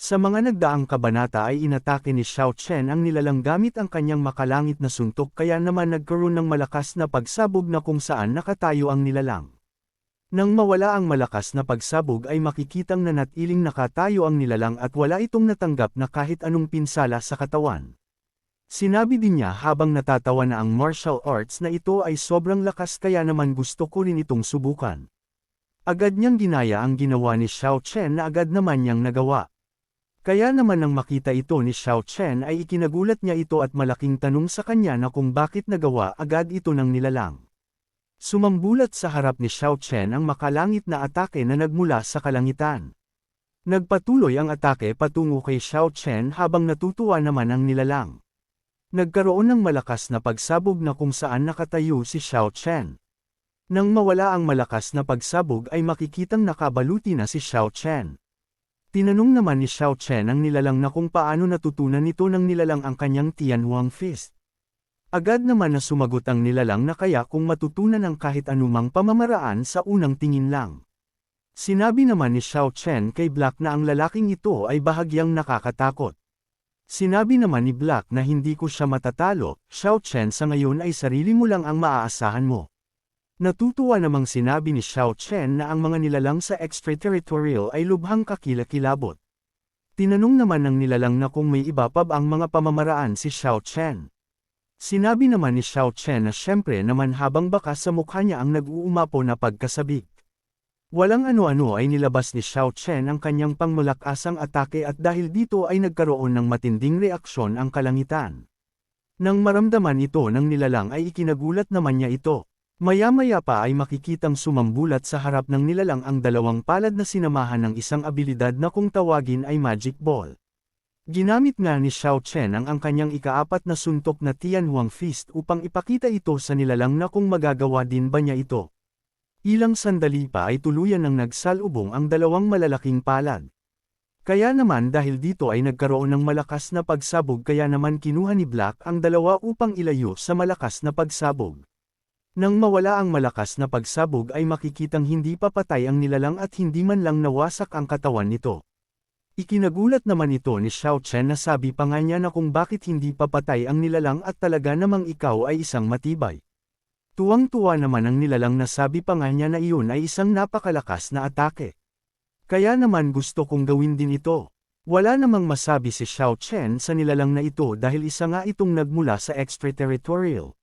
Sa mga nagdaang kabanata ay inatake ni Xiao Chen ang nilalang gamit ang kanyang makalangit na suntok kaya naman nagkaroon ng malakas na pagsabog na kung saan nakatayo ang nilalang. Nang mawala ang malakas na pagsabog ay makikitang nanatiling nakatayo ang nilalang at wala itong natanggap na kahit anong pinsala sa katawan. Sinabi din niya habang natatawa na ang martial arts na ito ay sobrang lakas kaya naman gusto ko rin itong subukan. Agad niyang ginaya ang ginawa ni Xiao Chen na agad naman niyang nagawa. Kaya naman nang makita ito ni Xiao Chen ay ikinagulat niya ito at malaking tanong sa kanya na kung bakit nagawa agad ito ng nilalang. Sumambulat sa harap ni Xiao Chen ang makalangit na atake na nagmula sa kalangitan. Nagpatuloy ang atake patungo kay Xiao Chen habang natutuwa naman ang nilalang. Nagkaroon ng malakas na pagsabog na kung saan nakatayo si Xiao Chen. Nang mawala ang malakas na pagsabog ay makikitang nakabaluti na si Xiao Chen. Tinanong naman ni Xiao Chen ang nilalang na kung paano natutunan nito ng nilalang ang kanyang Tianhuang Fist. Agad naman na sumagot ang nilalang na kaya kung matutunan ang kahit anumang pamamaraan sa unang tingin lang. Sinabi naman ni Xiao Chen kay Black na ang lalaking ito ay bahagyang nakakatakot. Sinabi naman ni Black na hindi ko siya matatalo, Xiao Chen sa ngayon ay sarili mo lang ang maaasahan mo. Natutuwa namang sinabi ni Xiao Chen na ang mga nilalang sa extraterritorial ay lubhang kakilakilabot. Tinanong naman ng nilalang na kung may iba pa ba ang mga pamamaraan si Xiao Chen. Sinabi naman ni Xiao Chen na syempre naman habang baka sa mukha niya ang nag-uumapo na pagkasabik. Walang ano-ano ay nilabas ni Xiao Chen ang kanyang pangmalakasang atake at dahil dito ay nagkaroon ng matinding reaksyon ang kalangitan. Nang maramdaman ito ng nilalang ay ikinagulat naman niya ito. Maya-maya pa ay makikitang sumambulat sa harap ng nilalang ang dalawang palad na sinamahan ng isang abilidad na kung tawagin ay Magic Ball. Ginamit nga ni Xiao Chen ang kanyang ikaapat na suntok na Tianhuang Fist upang ipakita ito sa nilalang na kung magagawa din ba niya ito. Ilang sandali pa ay tuluyan ng nagsalubong ang dalawang malalaking palad. Kaya naman dahil dito ay nagkaroon ng malakas na pagsabog kaya naman kinuha ni Black ang dalawa upang ilayo sa malakas na pagsabog. Nang mawala ang malakas na pagsabog ay makikitang hindi papatay ang nilalang at hindi man lang nawasak ang katawan nito. Ikinagulat naman ito ni Xiao Chen na sabi pa nga niya na kung bakit hindi papatay ang nilalang at talaga namang ikaw ay isang matibay. Tuwang-tuwa naman ang nilalang na sabi pa nga niya na iyon ay isang napakalakas na atake. Kaya naman gusto kong gawin din ito. Wala namang masabi si Xiao Chen sa nilalang na ito dahil isa nga itong nagmula sa extraterritorial.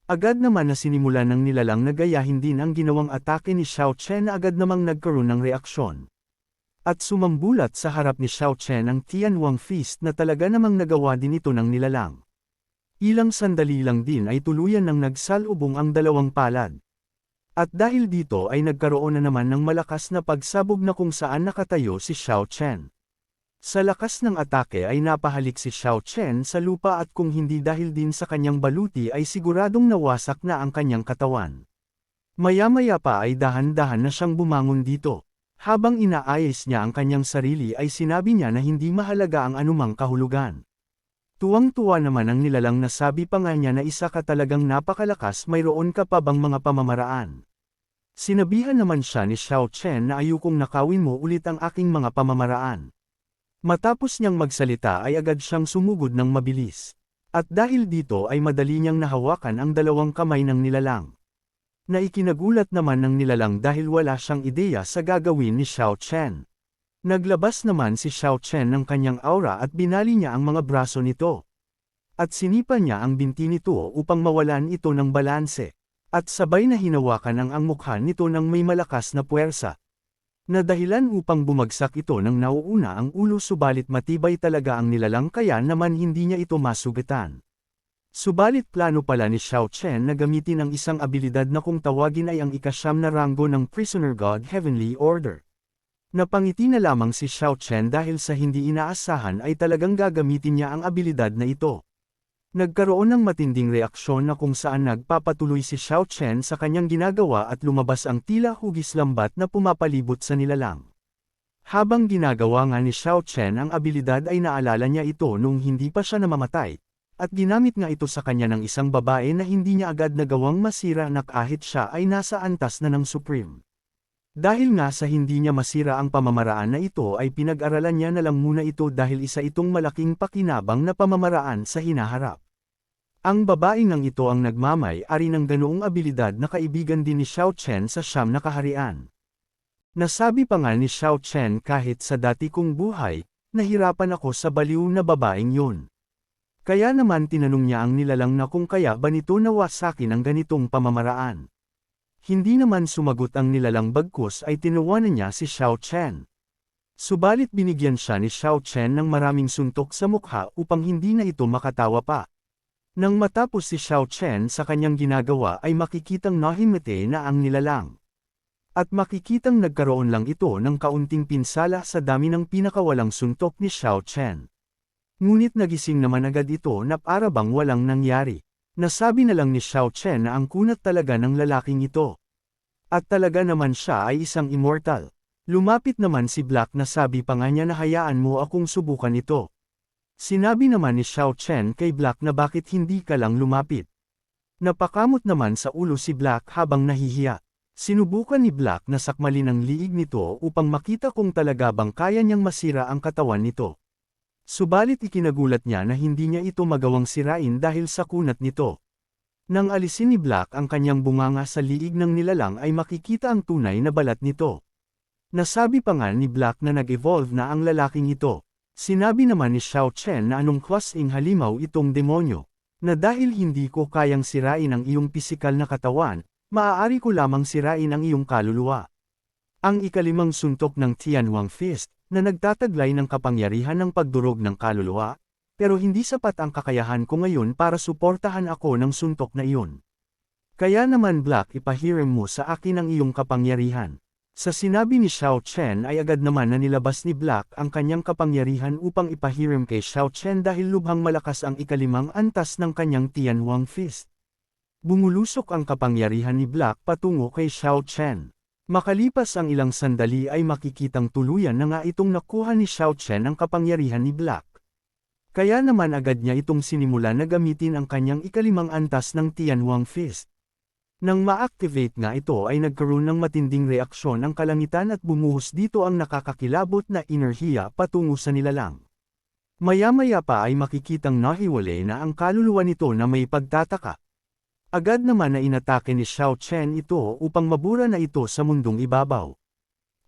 Agad naman na sinimulan ng nilalang na gayahin din ang ginawang atake ni Xiao Chen na agad namang nagkaroon ng reaksyon. At sumambulat sa harap ni Xiao Chen ang Tianhuang Fist na talaga namang nagawa din ito ng nilalang. Ilang sandali lang din ay tuluyan ng nagsalubong ang dalawang palad. At dahil dito ay nagkaroon na naman ng malakas na pagsabog na kung saan nakatayo si Xiao Chen. Sa lakas ng atake ay napahalik si Xiao Chen sa lupa at kung hindi dahil din sa kanyang baluti ay siguradong nawasak na ang kanyang katawan. Maya-maya pa ay dahan-dahan na siyang bumangon dito. Habang inaayos niya ang kanyang sarili ay sinabi niya na hindi mahalaga ang anumang kahulugan. Tuwang-tuwa naman ang nilalang na sabi pa nga niya na isa ka talagang napakalakas, mayroon ka pa bang mga pamamaraan. Sinabihan naman siya ni Xiao Chen na ayokong nakawin mo ulit ang aking mga pamamaraan. Matapos niyang magsalita ay agad siyang sumugod ng mabilis. At dahil dito ay madali niyang nahawakan ang dalawang kamay ng nilalang. Na ikinagulat naman ng nilalang dahil wala siyang ideya sa gagawin ni Xiao Chen. Naglabas naman si Xiao Chen ng kanyang aura at binali niya ang mga braso nito. At sinipa niya ang binti nito upang mawalan ito ng balanse. At sabay na hinawakan ang mukha nito ng may malakas na puwersa. Na dahilan upang bumagsak ito ng nauuna ang ulo subalit matibay talaga ang nilalang kaya naman hindi niya ito masugatan. Subalit plano pala ni Xiao Chen na gamitin ang isang abilidad na kung tawagin ay ang ikasyam na ranggo ng Prisoner God Heavenly Order. Napangiti na lamang si Xiao Chen dahil sa hindi inaasahan ay talagang gagamitin niya ang abilidad na ito. Nagkaroon ng matinding reaksyon na kung saan nagpapatuloy si Xiao Chen sa kanyang ginagawa at lumabas ang tila hugis lambat na pumapalibot sa nilalang. Habang ginagawa nga ni Xiao Chen ang abilidad ay naalala niya ito nung hindi pa siya namamatay, at ginamit nga ito sa kanya ng isang babae na hindi niya agad nagawang masira na kahit siya ay nasa antas na ng Supreme. Dahil nga sa hindi niya masira ang pamamaraan na ito ay pinag-aralan niya na lang muna ito dahil isa itong malaking pakinabang na pamamaraan sa hinaharap. Ang babaeng nang ito ang nagmamay-ari ng ganoong abilidad na kaibigan din ni Xiao Chen sa Siyam na Kaharian. Nasabi pa nga ni Xiao Chen kahit sa dati kong buhay, nahirapan ako sa baliw na babaeng yun. Kaya naman tinanong niya ang nilalang na kung kaya ba nito nawa sa akin ang ganitong pamamaraan. Hindi naman sumagot ang nilalang bagkus ay tinuwanan niya si Xiao Chen. Subalit binigyan siya ni Xiao Chen ng maraming suntok sa mukha upang hindi na ito makatawa pa. Nang matapos si Xiao Chen sa kanyang ginagawa ay makikitang nahimete na ang nilalang. At makikitang nagkaroon lang ito ng kaunting pinsala sa dami ng pinakawalang suntok ni Xiao Chen. Ngunit nagising naman agad ito na para bang walang nangyari. Nasabi na lang ni Xiao Chen na ang kunat talaga ng lalaking ito. At talaga naman siya ay isang immortal. Lumapit naman si Black na sabi pa nga niya na hayaan mo akong subukan ito. Sinabi naman ni Xiao Chen kay Black na bakit hindi ka lang lumapit. Napakamot naman sa ulo si Black habang nahihiya. Sinubukan ni Black na sakmalin ang liig nito upang makita kung talaga bang kaya niyang masira ang katawan nito. Subalit ikinagulat niya na hindi niya ito magawang sirain dahil sa kunat nito. Nang alisin ni Black ang kanyang bunganga sa liig ng nilalang ay makikita ang tunay na balat nito. Nasabi pa nga ni Black na nag-evolve na ang lalaking ito. Sinabi naman ni Xiao Chen na anong klaseng halimaw itong demonyo, na dahil hindi ko kayang sirain ang iyong pisikal na katawan, maaari ko lamang sirain ang iyong kaluluwa. Ang ikalimang suntok ng Tianhuang Fist, na nagtataglay ng kapangyarihan ng pagdurog ng kaluluwa, pero hindi sapat ang kakayahan ko ngayon para suportahan ako ng suntok na iyon. Kaya naman Black ipahiram mo sa akin ang iyong kapangyarihan. Sa sinabi ni Xiao Chen ay agad naman na nilabas ni Black ang kanyang kapangyarihan upang ipahiram kay Xiao Chen dahil lubhang malakas ang ikalimang antas ng kanyang Tianhuang Fist. Bumulusok ang kapangyarihan ni Black patungo kay Xiao Chen. Makalipas ang ilang sandali ay makikitang tuluyan na nga itong nakuha ni Xiao Chen ang kapangyarihan ni Black. Kaya naman agad niya itong sinimulan na gamitin ang kanyang ikalimang antas ng Tianhuang Fist. Nang ma-activate nga ito ay nagkaroon ng matinding reaksyon ang kalangitan at bumuhos dito ang nakakakilabot na enerhiya patungo sa nilalang. Maya-maya pa ay makikitang nahiwalay na ang kaluluwa nito na may pagtataka. Agad naman na inatake ni Xiao Chen ito upang mabura na ito sa mundong ibabaw.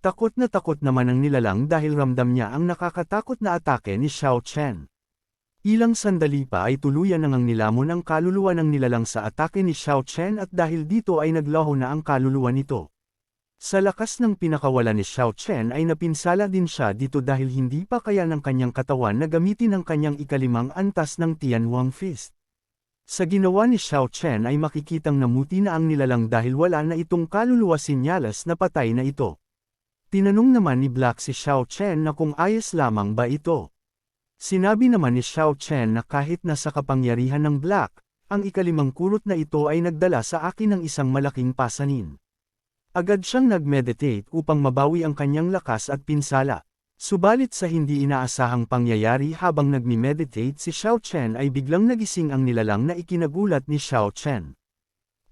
Takot naman ang nilalang dahil ramdam niya ang nakakatakot na atake ni Xiao Chen. Ilang sandali pa ay tuluyan nang nilamon ang kaluluwa ng nilalang sa atake ni Xiao Chen at dahil dito ay naglaho na ang kaluluwa nito. Sa lakas ng pinakawala ni Xiao Chen ay napinsala din siya dito dahil hindi pa kaya ng kanyang katawan na gamitin ang kanyang ikalimang antas ng Tianhuang Fist. Sa ginawa ni Xiao Chen ay makikitang namuti na ang nilalang dahil wala na itong kaluluwa sinyalas na patay na ito. Tinanong naman ni Black si Xiao Chen na kung ayos lamang ba ito. Sinabi naman ni Xiao Chen na kahit nasa kapangyarihan ng Black, ang ikalimang kurot na ito ay nagdala sa akin ng isang malaking pasanin. Agad siyang nag-meditate upang mabawi ang kanyang lakas at pinsala. Subalit sa hindi inaasahang pangyayari habang nagmi-meditate si Xiao Chen ay biglang nagising ang nilalang na ikinagulat ni Xiao Chen.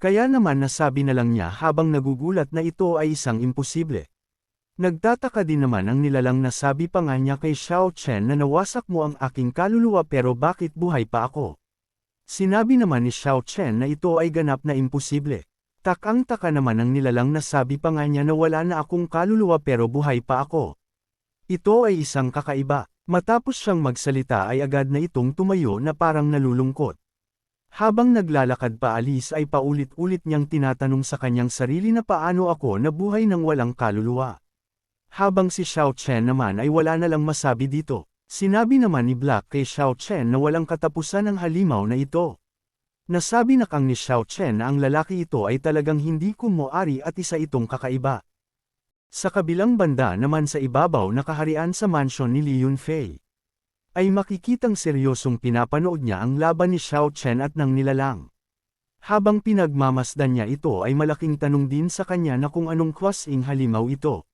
Kaya naman nasabi na lang niya habang nagugulat na ito ay isang imposible. Nagtataka din naman ang nilalang na sabi pa nga niya kay Xiao Chen na nawasak mo ang aking kaluluwa pero bakit buhay pa ako? Sinabi naman ni Xiao Chen na ito ay ganap na imposible. Takang-taka naman ang nilalang na sabi pa nga niya na wala na akong kaluluwa pero buhay pa ako. Ito ay isang kakaiba. Matapos siyang magsalita ay agad na itong tumayo na parang nalulungkot. Habang naglalakad paalis ay paulit-ulit niyang tinatanong sa kanyang sarili na paano ako nabuhay ng walang kaluluwa. Habang si Xiao Chen naman ay wala na lang masabi dito. Sinabi naman ni Black kay Xiao Chen na walang katapusan ang halimaw na ito. Nasabi na kang ni Xiao Chen na ang lalaki ito ay talagang hindi kumuari at isa itong kakaiba. Sa kabilang banda naman sa ibabaw na kaharian sa mansyon ni Li Yunfei, ay makikitang seryosong pinapanood niya ang laban ni Xiao Chen at ng nilalang. Habang pinagmamasdan niya ito ay malaking tanong din sa kanya na kung anong klaseng halimaw ito.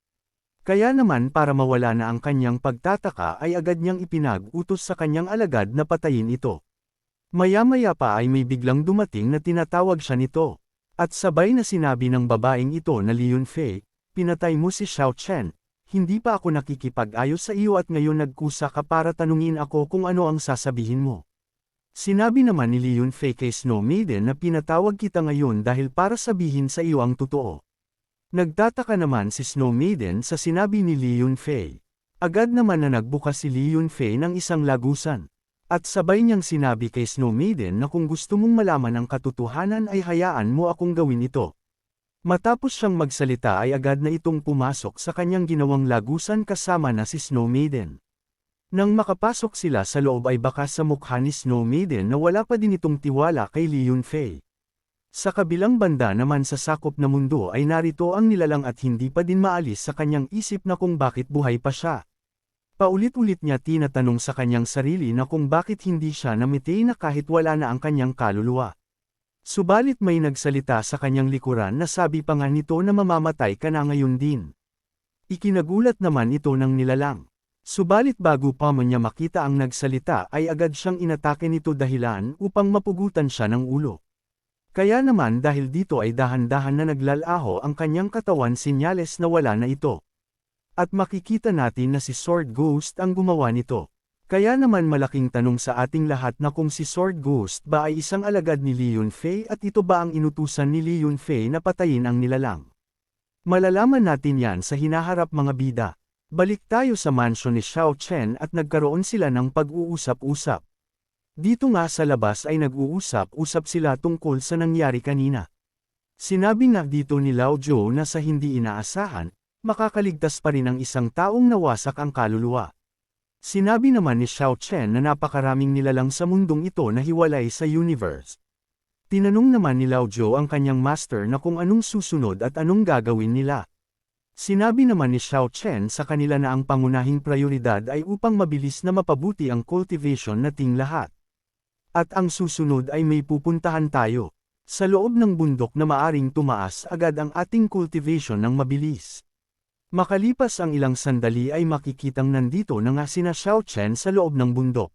Kaya naman para mawala na ang kanyang pagtataka ay agad niyang ipinag-utos sa kanyang alagad na patayin ito. Maya-maya pa ay may biglang dumating na tinatawag siya nito. At sabay na sinabi ng babaeng ito na Li Yunfei, pinatay mo si Xiao Chen. Hindi pa ako nakikipag-ayos sa iyo at ngayon nagkusa ka para tanungin ako kung ano ang sasabihin mo. Sinabi naman ni Li Yunfei kay Snow Maiden na pinatawag kita ngayon dahil para sabihin sa iyo ang totoo. Nagtataka naman si Snow Maiden sa sinabi ni Li Yunfei. Agad naman na nagbukas si Li Yunfei ng isang lagusan. At sabay niyang sinabi kay Snow Maiden na kung gusto mong malaman ang katotohanan ay hayaan mo akong gawin ito. Matapos siyang magsalita ay agad na itong pumasok sa kanyang ginawang lagusan kasama na si Snow Maiden. Nang makapasok sila sa loob ay bakas sa mukha ni Snow Maiden na wala pa din itong tiwala kay Li Yunfei. Sa kabilang banda naman sa sakop na mundo ay narito ang nilalang at hindi pa din maalis sa kanyang isip na kung bakit buhay pa siya. Paulit-ulit niya tinatanong sa kanyang sarili na kung bakit hindi siya namitay na kahit wala na ang kanyang kaluluwa. Subalit may nagsalita sa kanyang likuran na sabi pa nga nito na mamamatay ka na ngayon din. Ikinagulat naman ito ng nilalang. Subalit bago pa man niya makita ang nagsalita ay agad siyang inatake nito dahilan upang mapugutan siya ng ulo. Kaya naman dahil dito ay dahan-dahan na naglalaho ang kanyang katawan sinyales na wala na ito. At makikita natin na si Sword Ghost ang gumawa nito. Kaya naman malaking tanong sa ating lahat na kung si Sword Ghost ba ay isang alagad ni Li Yunfei at ito ba ang inutusan ni Li Yunfei na patayin ang nilalang. Malalaman natin yan sa hinaharap mga bida. Balik tayo sa mansyon ni Xiao Chen at nagkaroon sila ng pag-uusap-usap. Dito nga sa labas ay nag-uusap-usap sila tungkol sa nangyari kanina. Sinabi nga dito ni Lao Zhou na sa hindi inaasahan, makakaligtas pa rin ang isang taong nawasak ang kaluluwa. Sinabi naman ni Xiao Chen na napakaraming nilalang sa mundong ito na hiwalay sa universe. Tinanong naman ni Lao Zhou ang kanyang master na kung anong susunod at anong gagawin nila. Sinabi naman ni Xiao Chen sa kanila na ang pangunahing prioridad ay upang mabilis na mapabuti ang cultivation nating lahat. At ang susunod ay may pupuntahan tayo. Sa loob ng bundok na maaring tumaas agad ang ating cultivation ng mabilis. Makalipas ang ilang sandali ay makikitang nandito na nga sina Xiao Chen sa loob ng bundok.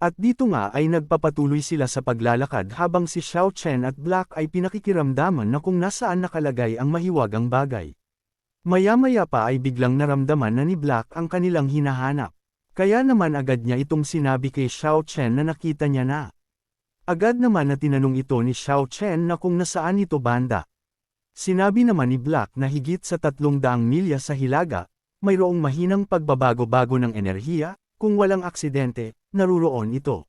At dito nga ay nagpapatuloy sila sa paglalakad habang si Xiao Chen at Black ay pinakikiramdaman na kung nasaan nakalagay ang mahiwagang bagay. Maya-maya pa ay biglang naramdaman na ni Black ang kanilang hinahanap. Kaya naman agad niya itong sinabi kay Xiao Chen na nakita niya na. Agad naman na tinanong ito ni Xiao Chen na kung nasaan ito banda. Sinabi naman ni Black na higit sa 300 milya sa hilaga, mayroong mahinang pagbabago-bago ng enerhiya, kung walang aksidente, naruroon ito.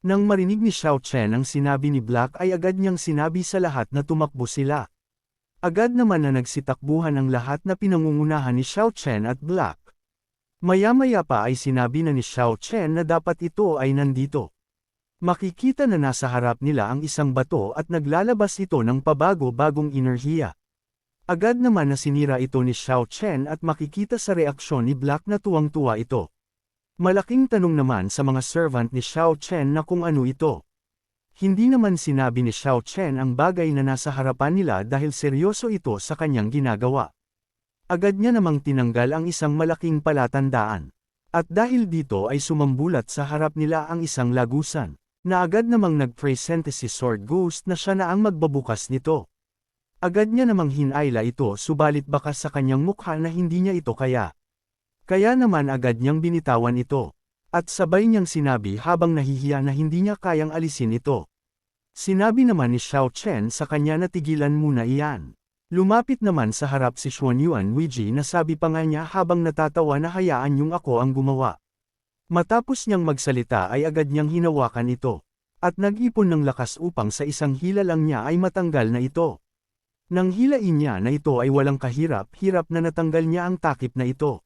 Nang marinig ni Xiao Chen ang sinabi ni Black ay agad niyang sinabi sa lahat na tumakbo sila. Agad naman na nagsitakbuhan ang lahat na pinangungunahan ni Xiao Chen at Black. Maya-maya pa ay sinabi na ni Xiao Chen na dapat ito ay nandito. Makikita na nasa harap nila ang isang bato at naglalabas ito ng pabago-bagong enerhiya. Agad naman na sinira ito ni Xiao Chen at makikita sa reaksyon ni Black na tuwang-tuwa ito. Malaking tanong naman sa mga servant ni Xiao Chen na kung ano ito. Hindi naman sinabi ni Xiao Chen ang bagay na nasa harapan nila dahil seryoso ito sa kanyang ginagawa. Agad niya namang tinanggal ang isang malaking palatandaan. At dahil dito ay sumambulat sa harap nila ang isang lagusan. Na agad namang nag-presente si Sword Ghost na siya na ang magbabukas nito. Agad niya namang hinayla ito subalit bakas sa kanyang mukha na hindi niya ito kaya. Kaya naman agad niyang binitawan ito. At sabay niyang sinabi habang nahihiya na hindi niya kayang alisin ito. Sinabi naman ni Xiao Chen sa kanya na tigilan muna iyan. Lumapit naman sa harap si Xuanyuan Weiji na sabi pa nga niya habang natatawa na hayaan yung ako ang gumawa. Matapos niyang magsalita ay agad niyang hinawakan ito. At nag-ipon ng lakas upang sa isang hila lang niya ay matanggal na ito. Nang hilain niya na ito ay walang kahirap-hirap na natanggal niya ang takip na ito.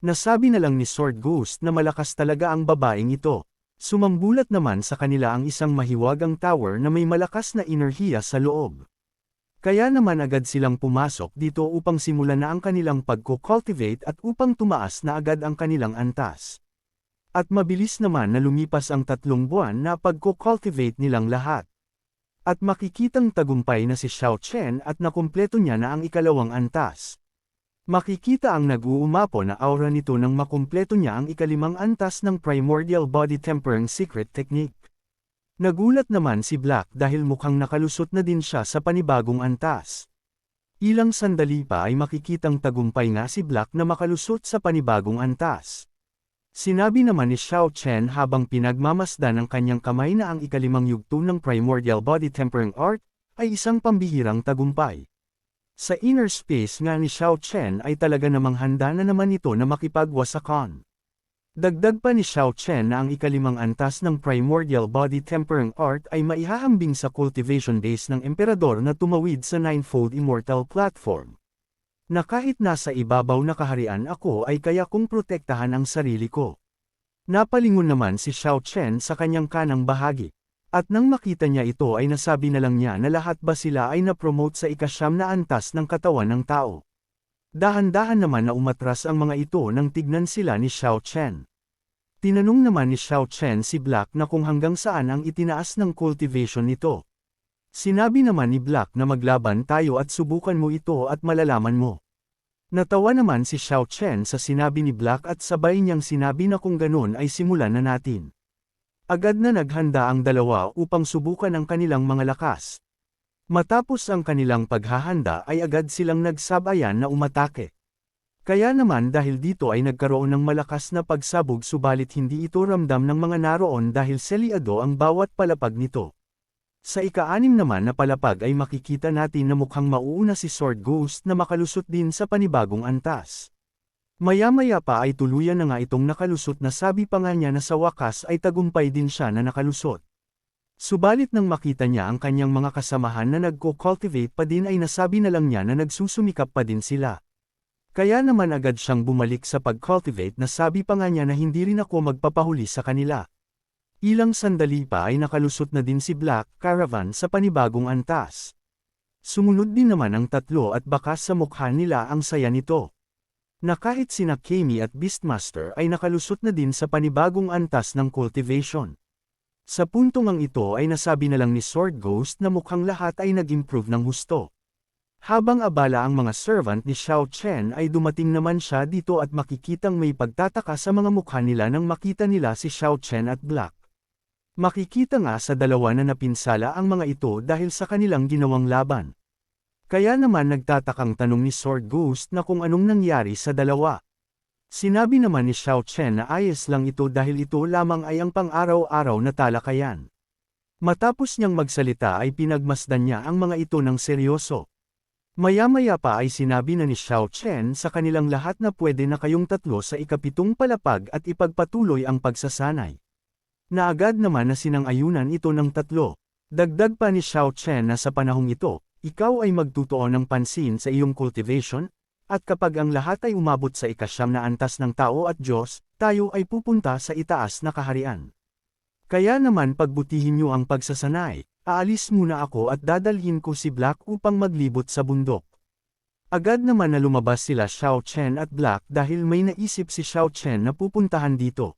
Nasabi na lang ni Sword Ghost na malakas talaga ang babaeng ito. Sumambulat naman sa kanila ang isang mahiwagang tower na may malakas na enerhiya sa loob. Kaya naman agad silang pumasok dito upang simulan na ang kanilang pagko-cultivate at upang tumaas na agad ang kanilang antas. At mabilis naman na lumipas ang 3 buwan na pagko-cultivate nilang lahat. At makikitang tagumpay na si Xiao Chen at nakumpleto niya na ang ikalawang antas. Makikita ang nag-uumapo na aura nito nang makumpleto niya ang ikalimang antas ng Primordial Body Tempering Secret Technique. Nagulat naman si Black dahil mukhang nakalusot na din siya sa panibagong antas. Ilang sandali pa ay makikitang tagumpay nga si Black na makalusot sa panibagong antas. Sinabi naman ni Xiao Chen habang pinagmamasdan ng kanyang kamay na ang ikalimang yugto ng Primordial Body Tempering Art ay isang pambihirang tagumpay. Sa inner space nga ni Xiao Chen ay talaga namang handa na naman ito na makipagwasakan. Dagdag pa ni Xiao Chen na ang ikalimang antas ng Primordial Body Tempering Art ay maihahambing sa cultivation base ng emperador na tumawid sa Ninefold Immortal Platform. Na kahit nasa ibabaw na kaharian ako ay kaya kong protektahan ang sarili ko. Napalingon naman si Xiao Chen sa kanyang kanang bahagi. At nang makita niya ito ay nasabi na lang niya na lahat ba sila ay na-promote sa ikasyam na antas ng katawan ng tao. Dahan-dahan naman na umatras ang mga ito nang tignan sila ni Xiao Chen. Tinanong naman ni Xiao Chen si Black na kung hanggang saan ang itinaas ng cultivation nito. Sinabi naman ni Black na maglaban tayo at subukan mo ito at malalaman mo. Natawa naman si Xiao Chen sa sinabi ni Black at sabay niyang sinabi na kung ganun ay simulan na natin. Agad na naghanda ang dalawa upang subukan ang kanilang mga lakas. Matapos ang kanilang paghahanda ay agad silang nagsabayan na umatake. Kaya naman dahil dito ay nagkaroon ng malakas na pagsabog subalit hindi ito ramdam ng mga naroon dahil selyado ang bawat palapag nito. Sa ika-6 naman na palapag ay makikita natin na mukhang mauuna si Sword Ghost na makalusot din sa panibagong antas. Maya-maya pa ay tuluyan na nga itong nakalusot na sabi pa nga niya na sa wakas ay tagumpay din siya na nakalusot. Subalit nang makita niya ang kanyang mga kasamahan na nagko-cultivate pa din ay nasabi na lang niya na nagsusumikap pa din sila. Kaya naman agad siyang bumalik sa pag-cultivate na sabi pa nga niya na hindi rin ako magpapahuli sa kanila. Ilang sandali pa ay nakalusot na din si Black Caravan sa panibagong antas. Sumunod din naman ang tatlo at bakas sa mukha nila ang saya nito. Na kahit sina Kami at Beastmaster ay nakalusot na din sa panibagong antas ng cultivation. Sa puntong ang ito ay nasabi na lang ni Sword Ghost na mukhang lahat ay nag-improve ng husto. Habang abala ang mga servant ni Xiao Chen ay dumating naman siya dito at makikitang may pagtataka sa mga mukha nila nang makita nila si Xiao Chen at Black. Makikita nga sa dalawa na napinsala ang mga ito dahil sa kanilang ginawang laban. Kaya naman nagtatakang tanong ni Sword Ghost na kung anong nangyari sa dalawa. Sinabi naman ni Xiao Chen na ayos lang ito dahil ito lamang ay ang pang-araw-araw na talakayan. Matapos niyang magsalita ay pinagmasdan niya ang mga ito ng seryoso. Maya-maya pa ay sinabi na ni Xiao Chen sa kanilang lahat na pwede na kayong tatlo sa ika-7 palapag at ipagpatuloy ang pagsasanay. Na agad naman na sinang-ayunan ito ng tatlo. Dagdag pa ni Xiao Chen na sa panahong ito, ikaw ay magtutuon ng pansin sa iyong cultivation, at kapag ang lahat ay umabot sa ika9 na antas ng tao at Diyos, tayo ay pupunta sa itaas na kaharian. Kaya naman pagbutihin niyo ang pagsasanay, aalis muna ako at dadalhin ko si Black upang maglibot sa bundok. Agad naman na lumabas sila Xiao Chen at Black dahil may naisip si Xiao Chen na pupuntahan dito.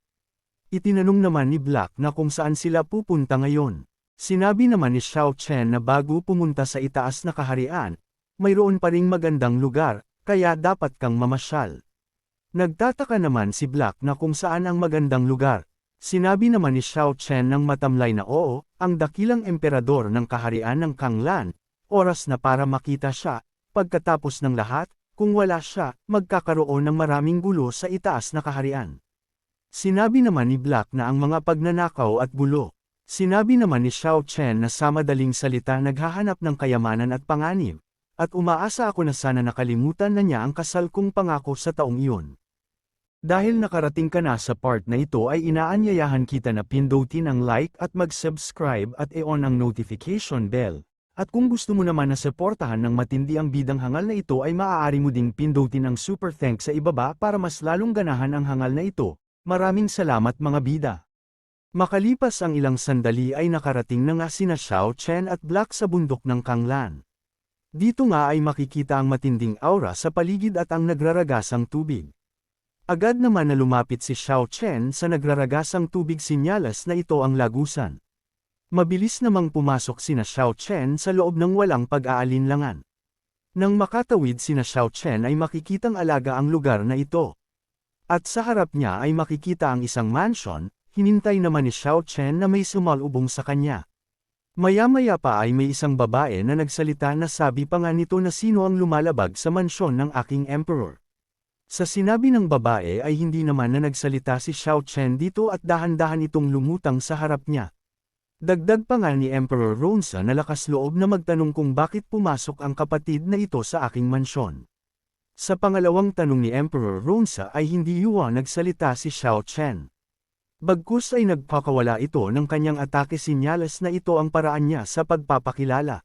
Itinanong naman ni Black na kung saan sila pupunta ngayon. Sinabi naman ni Xiao Chen na bago pumunta sa itaas na kaharian, mayroon pa ring magandang lugar, kaya dapat kang mamasyal. Nagtataka naman si Black na kung saan ang magandang lugar. Sinabi naman ni Xiao Chen ng matamlay na oo, ang dakilang emperador ng kaharian ng Kanglan, oras na para makita siya, pagkatapos ng lahat, kung wala siya, magkakaroon ng maraming gulo sa itaas na kaharian. Sinabi naman ni Black na ang mga pagnanakaw at gulo. Sinabi naman ni Xiao Chen na sa madaling salita naghahanap ng kayamanan at panganib, at umaasa ako na sana nakalimutan na niya ang kasal kong pangako sa taong iyon. Dahil nakarating ka na sa part na ito ay inaanyayahan kita na pindutin ang like at mag-subscribe at i-on ang notification bell. At kung gusto mo naman na suportahan ng matindi ang bidang hangal na ito ay maaari mo ding pindutin ang super thanks sa ibaba para mas lalong ganahan ang hangal na ito. Maraming salamat mga bida. Makalipas ang ilang sandali ay nakarating na nga sina Xiao Chen at Black sa bundok ng Kanglan. Dito nga ay makikita ang matinding aura sa paligid at ang nagraragasang tubig. Agad naman na lumapit si Xiao Chen sa nagraragasang tubig sinyalas na ito ang lagusan. Mabilis namang pumasok sina Xiao Chen sa loob ng walang pag-aalinlangan. Nang makatawid sina Xiao Chen ay makikitang alaga ang lugar na ito. At sa harap niya ay makikita ang isang mansion, hinintay naman ni Xiao Chen na may sumalubong sa kanya. Maya-maya pa ay may isang babae na nagsalita na sabi pa nga nito na sino ang lumalabag sa mansyon ng aking emperor. Sa sinabi ng babae ay hindi naman na nagsalita si Xiao Chen dito at dahan-dahan itong lumutang sa harap niya. Dagdag pa nga ni Emperor Ronsa na lakas loob na magtanong kung bakit pumasok ang kapatid na ito sa aking mansyon. Sa pangalawang tanong ni Emperor Ronsa ay hindi yuwa nagsalita si Xiao Chen. Bagkus ay nagpakawala ito ng kanyang atake sinyalas na ito ang paraan niya sa pagpapakilala.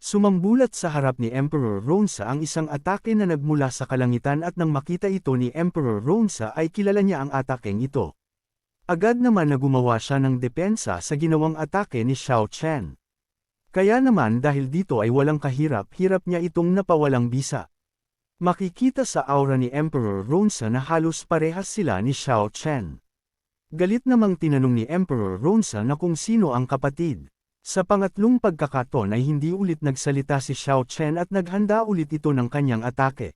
Sumambulat sa harap ni Emperor Ronsa ang isang atake na nagmula sa kalangitan at nang makita ito ni Emperor Ronsa ay kilala niya ang atakeng ito. Agad naman na gumawa siya ng depensa sa ginawang atake ni Xiao Chen. Kaya naman dahil dito ay walang kahirap-hirap niya itong napawalang bisa. Makikita sa aura ni Emperor Ronsa na halos parehas sila ni Xiao Chen. Galit namang tinanong ni Emperor Ronsa na kung sino ang kapatid. Sa pangatlong pagkakataon ay hindi ulit nagsalita si Xiao Chen at naghanda ulit ito ng kanyang atake.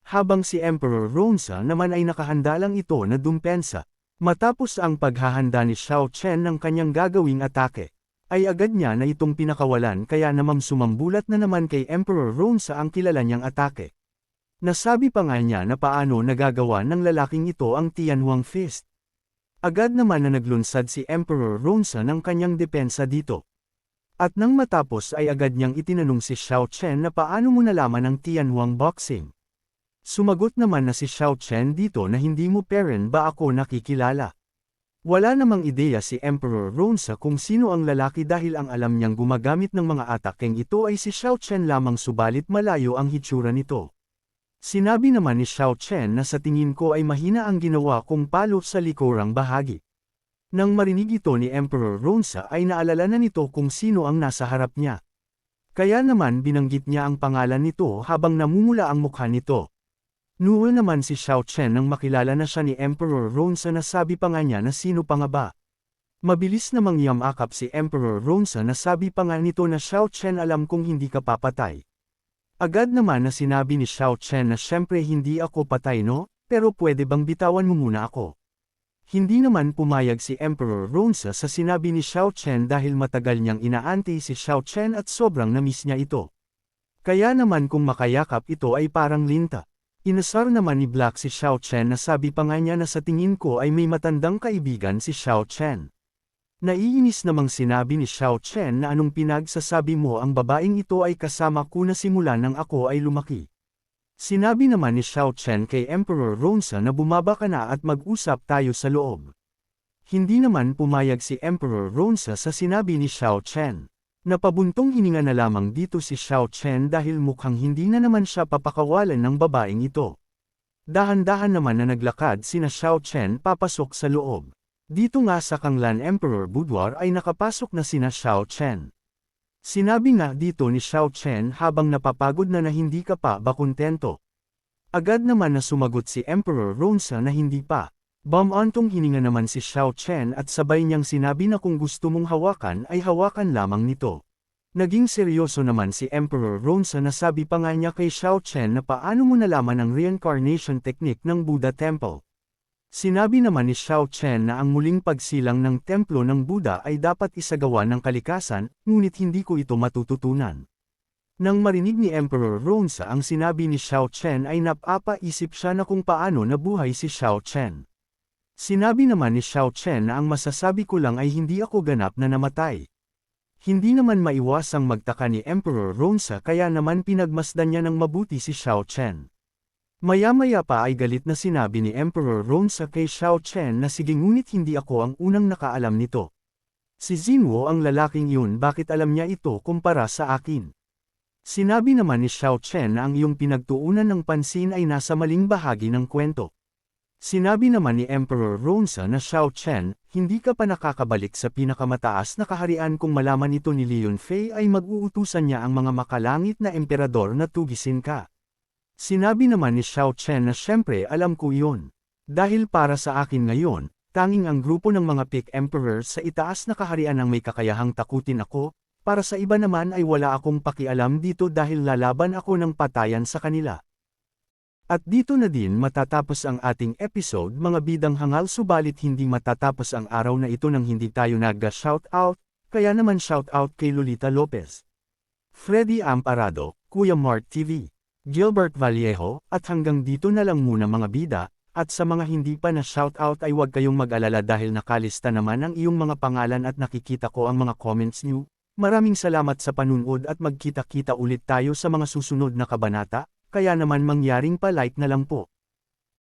Habang si Emperor Ronsa naman ay nakahanda lang ito na dumpensa. Matapos ang paghahanda ni Xiao Chen ng kanyang gagawing atake, ay agad niya na itong pinakawalan kaya naman sumambulat na naman kay Emperor Ronsa ang kilala niyang atake. Nasabi pa nga niya na paano nagagawa ng lalaking ito ang Tianhuang Fist. Agad naman na naglunsad si Emperor Ronsa ng kanyang depensa dito. At nang matapos ay agad niyang itinanong si Xiao Chen na paano mo nalaman ang Tianhuang Boxing. Sumagot naman na si Xiao Chen dito na hindi mo peren ba ako nakikilala. Wala namang ideya si Emperor Ronsa kung sino ang lalaki dahil ang alam niyang gumagamit ng mga atakeng ito ay si Xiao Chen lamang subalit malayo ang hitsura nito. Sinabi naman ni Xiao Chen na sa tingin ko ay mahina ang ginawa kong palo sa likurang bahagi. Nang marinig ito ni Emperor Ronsa ay naalala na nito kung sino ang nasa harap niya. Kaya naman binanggit niya ang pangalan nito habang namumula ang mukha nito. Noon naman si Xiao Chen nang makilala na siya ni Emperor Ronsa na sabi pa nga niya na sino pa nga ba. Mabilis namang yamakap si Emperor Ronsa na sabi pa nga nito na Xiao Chen alam kong hindi ka papatay. Agad naman na sinabi ni Xiao Chen na syempre hindi ako patay no, pero pwede bang bitawan mo muna ako. Hindi naman pumayag si Emperor Ronsa sa sinabi ni Xiao Chen dahil matagal niyang inaanti si Xiao Chen at sobrang namiss niya ito. Kaya naman kung makayakap ito ay parang linta. Inasar naman ni Black si Xiao Chen na sabi pa nga niya na sa tingin ko ay may matandang kaibigan si Xiao Chen. Naiinis namang sinabi ni Xiao Chen na anong pinagsasabi mo ang babaeng ito ay kasama ko na simula nang ako ay lumaki. Sinabi naman ni Xiao Chen kay Emperor Ronsa na bumaba ka na at mag-usap tayo sa loob. Hindi naman pumayag si Emperor Ronsa sa sinabi ni Xiao Chen. Napabuntong hininga na lamang dito si Xiao Chen dahil mukhang hindi na naman siya papakawalan ng babaeng ito. Dahan-dahan naman na naglakad sina Xiao Chen papasok sa loob. Dito nga sa Kanglan Emperor Boudoir ay nakapasok na sina Xiao Chen. Sinabi nga dito ni Xiao Chen habang napapagod na hindi ka pa ba kontento. Agad naman na sumagot si Emperor Ronsa na hindi pa. Bumantong hininga naman si Xiao Chen at sabay niyang sinabi na kung gusto mong hawakan ay hawakan lamang nito. Naging seryoso naman si Emperor Ronsa na sabi pa nga niya kay Xiao Chen na paano mo nalaman ang reincarnation technique ng Buddha Temple. Sinabi naman ni Xiao Chen na ang muling pagsilang ng templo ng Buddha ay dapat isagawa ng kalikasan, ngunit hindi ko ito matututunan. Nang marinig ni Emperor Ronsa ang sinabi ni Xiao Chen ay napapaisip siya na kung paano nabuhay si Xiao Chen. Sinabi naman ni Xiao Chen na ang masasabi ko lang ay hindi ako ganap na namatay. Hindi naman maiwasang magtaka ni Emperor Ronsa kaya naman pinagmasdan niya ng mabuti si Xiao Chen. Maya-maya pa ay galit na sinabi ni Emperor Ronsa kay Xiao Chen na sige ngunit hindi ako ang unang nakaalam nito. Si Jinwo ang lalaking yun bakit alam niya ito kumpara sa akin. Sinabi naman ni Xiao Chen na ang iyong pinagtuunan ng pansin ay nasa maling bahagi ng kwento. Sinabi naman ni Emperor Ronsa na Xiao Chen, hindi ka pa nakakabalik sa pinakamataas na kaharian kung malaman ito ni Leon Fei ay mag-uutusan niya ang mga makalangit na emperador na tugisin ka. Sinabi naman ni Xiao Chen na syempre alam ko iyon. Dahil para sa akin ngayon, tanging ang grupo ng mga Peak Emperors sa itaas na kaharian ang may kakayahang takutin ako, para sa iba naman ay wala akong pakialam dito dahil lalaban ako ng patayan sa kanila. At dito na din matatapos ang ating episode mga bidang hangal subalit hindi matatapos ang araw na ito nang hindi tayo nag-shoutout, Kaya naman shoutout kay Lolita Lopez, Freddy Amparado, Kuya Mart TV, Gilbert Vallejo, at hanggang dito na lang muna mga bida, at sa mga hindi pa na shoutout ay huwag kayong mag-alala dahil nakalista naman ang iyong mga pangalan at nakikita ko ang mga comments niyo. Maraming salamat sa panunood at magkita-kita ulit tayo sa mga susunod na kabanata, kaya naman mangyaring pa-like na lang po.